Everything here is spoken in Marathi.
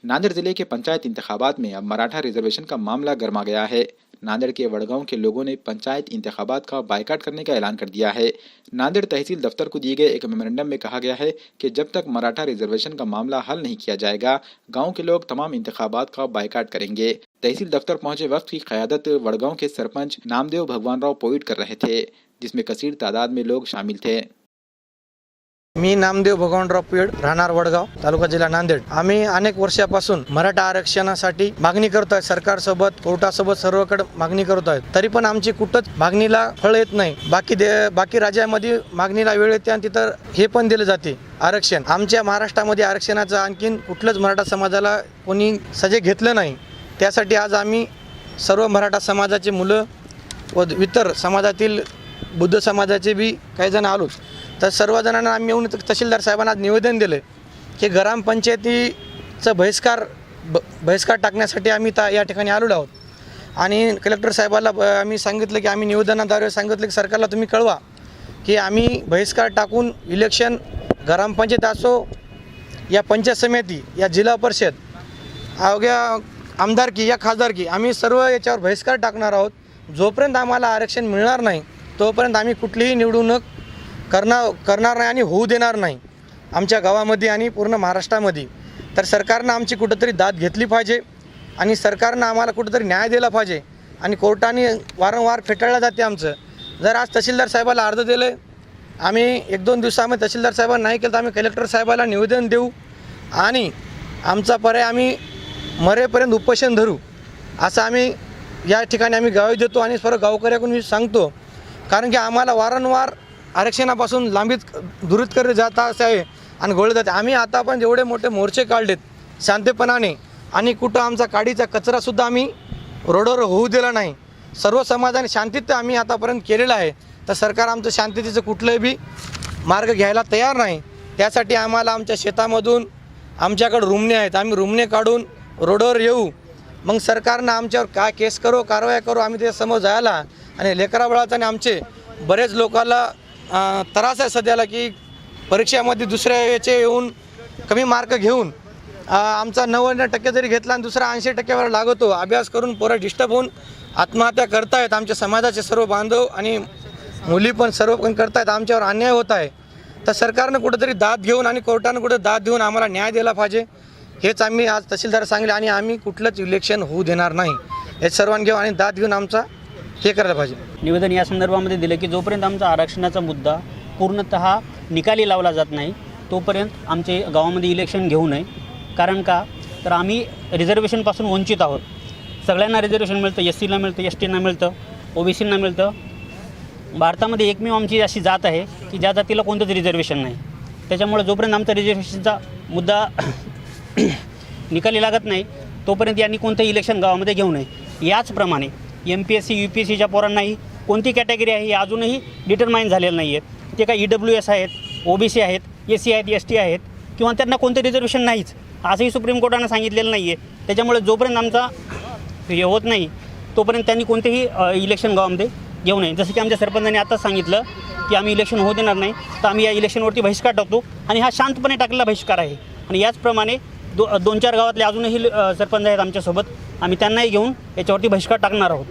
नांदेड़ जिले के पंचायत इंतखाबात में अब मराठा रिजर्वेशन का मामला गर्मा गया है। नांदेड़ के वडगांव के लोगों ने पंचायत इंतखाबात का बायकॉट करने का ऐलान कर दिया है। नांदेड़ तहसील दफ्तर को दिए गए एक मेमोरेंडम में कहा गया है कि जब तक मराठा रिजर्वेशन का मामला हल नहीं किया जाएगा, गांव के लोग तमाम इंतखाबात का बायकॉट करेंगे। तहसील दफ्तर पहुंचे वक्त की क़यादत वडगांव के सरपंच नामदेव भगवानराव पोईट कर रहे थे, जिसमें कसीर तादाद में लोग शामिल थे। मी नामदेव भगवानराव पेड, राहणार वडगाव, तालुका जिल्हा नांदेड। आम्ही अनेक वर्षापासून मराठा आरक्षणासाठी मागणी करतोय। सरकारसोबत, कोर्टासोबत सर्वकडे मागणी करतोय, तरी पण आमची कुठंच मागणीला फळ येत नाही। बाकी राज्यामध्ये मागणीला वेळ येते आणि तिथं हे पण दिले जाते आरक्षण। आमच्या महाराष्ट्रामध्ये आरक्षणाचं आणखीन कुठलंच मराठा समाजाला कोणी सजे घेतलं नाही। त्यासाठी आज आम्ही सर्व मराठा समाजाचे मुलं व इतर समाजातील बुद्ध समाजाचे बी काही जण आलो, तर सर्वजणांना आम्ही येऊन तहसीलदार साहेबांना निवेदन दिले की ग्रामपंचायतीचा बहिष्कार टाकण्यासाठी आम्ही या ठिकाणी आलेलो आहोत। आणि कलेक्टर साहेबाला आम्ही सांगितलं की आम्ही निवेदनाद्वारे सांगितलं की सरकारला तुम्ही कळवा की आम्ही बहिष्कार टाकून इलेक्शन ग्रामपंचायत असो या पंचायत समिती या जिल्हा परिषद अवघ्या आमदारकी या खासदारकी आम्ही सर्व याच्यावर बहिष्कार टाकणार आहोत। जोपर्यंत आम्हाला आरक्षण मिळणार नाही तोपर्यंत आम्ही कुठलीही निवडणूक करणार नाही आणि होऊ देणार नाही आमच्या गावामध्ये आणि पूर्ण महाराष्ट्रामध्ये। तर सरकारनं आमची कुठंतरी दाद घेतली पाहिजे आणि सरकारनं आम्हाला कुठंतरी न्याय दिला पाहिजे आणि कोर्टाने वारंवार फेटाळलं जाते आमचं। जर आज तहसीलदार साहेबाला अर्ज दिले, आम्ही 1-2 दिवसामध्ये तहसीलदार साहेबांना नाही केलं तर आम्ही कलेक्टर साहेबाला निवेदन देऊ आणि आमचा पर्याय आम्ही मरेपर्यंत उपोषण धरू, असं आम्ही या ठिकाणी आम्ही गावी देतो आणि सर्व गावकऱ्याकडून मी सांगतो। कारण की आम्हाला वारंवार आरक्षणापासून लांबीत दुरीत करत जात आहे आणि गोळले जाते। आम्ही आता पण जेवढे मोठे मोर्चे काढलेत शांतपणाने आणि कुठं आमचा काडीचा कचरासुद्धा आम्ही रोडवर होऊ दिला नाही। सर्व समाजाने शांतीत आम्ही आतापर्यंत केलेलं आहे, तर सरकार आमचं शांततेचं कुठलंही बी मार्ग घ्यायला तयार नाही। त्यासाठी आम्हाला आमच्या शेतामधून आमच्याकडे रुमणे आहेत, आम्ही रुमणे काढून रोडवर येऊ, मग सरकारनं आमच्यावर काय केस करो, कारवाई करू, आम्ही ते समोर जायला। आणि लेकराबाळाचा आमचे बरेच लोकांना त्रास आहे सध्याला की परीक्षेमध्ये दुसऱ्या याचे येऊन कमी मार्क घेऊन आमचा 90% जरी घेतला आणि दुसरा 80%वर लागतो, अभ्यास करून पोरं डिस्टर्ब होऊन आत्महत्या करतायत। आमच्या समाजाचे सर्व बांधव आणि मुली पण सर्व पण करतायत, आमच्यावर अन्याय होत आहे। तर सरकारनं कुठेतरी दाद घेऊन आणि कोर्टानं कुठे दाद देऊन आम्हाला न्याय दिला पाहिजे, हेच आम्ही आज तहसीलदार सांगले। आणि आम्ही कुठलंच इलेक्शन होऊ देणार नाही, हे सर्वांनी घेऊन आणि दाद घेऊन आमचा हे करायला पाहिजे। निवेदन या संदर्भामध्ये दिले की जोपर्यंत आमचा आरक्षणाचा मुद्दा पूर्णतः निकाली लावला जात नाही तोपर्यंत आमचे गावामध्ये इलेक्शन घेऊ नये। कारण का तर आम्ही रिझर्वेशनपासून वंचित आहोत। सगळ्यांना रिझर्वेशन मिळतं, SCला मिळतं, STना मिळतं, OBCना मिळतं। भारतामध्ये एकमेव आमची अशी जात आहे की ज्या जातीला कोणतंच रिझर्वेशन नाही। त्याच्यामुळे जोपर्यंत आमचा रिझर्वेशनचा मुद्दा निकाली लागत नाही तोपर्यंत यांनी कोणतंही इलेक्शन गावामध्ये घेऊ नये। याचप्रमाणे MPSC UPSCच्या पोरांनाही कोणती कॅटेगरी आहे हे अजूनही डिटरमाइन झालेलं नाही आहे। ते काय EWS आहेत, OBC आहेत, SC आहेत, ST आहेत किंवा त्यांना कोणतं रिझर्वेशन नाहीच, असंही सुप्रीम कोर्टानं सांगितलेलं नाही आहे। त्याच्यामुळे जोपर्यंत आमचा हे होत नाही तोपर्यंत त्यांनी कोणतेही इलेक्शन गावामध्ये घेऊ नये। जसं की आमच्या सरपंचांनी आताच सांगितलं की आम्ही इलेक्शन होऊ देणार नाही, तर आम्ही या इलेक्शनवरती बहिष्कार टाकतो आणि हा शांतपणे टाकलेला बहिष्कार आहे। आणि याचप्रमाणे 2-4 गावातले अजूनही सरपंच आहेत आमच्यासोबत, आम्ही त्यांनाही घेऊन याच्यावरती बहिष्कार टाकणार आहोत।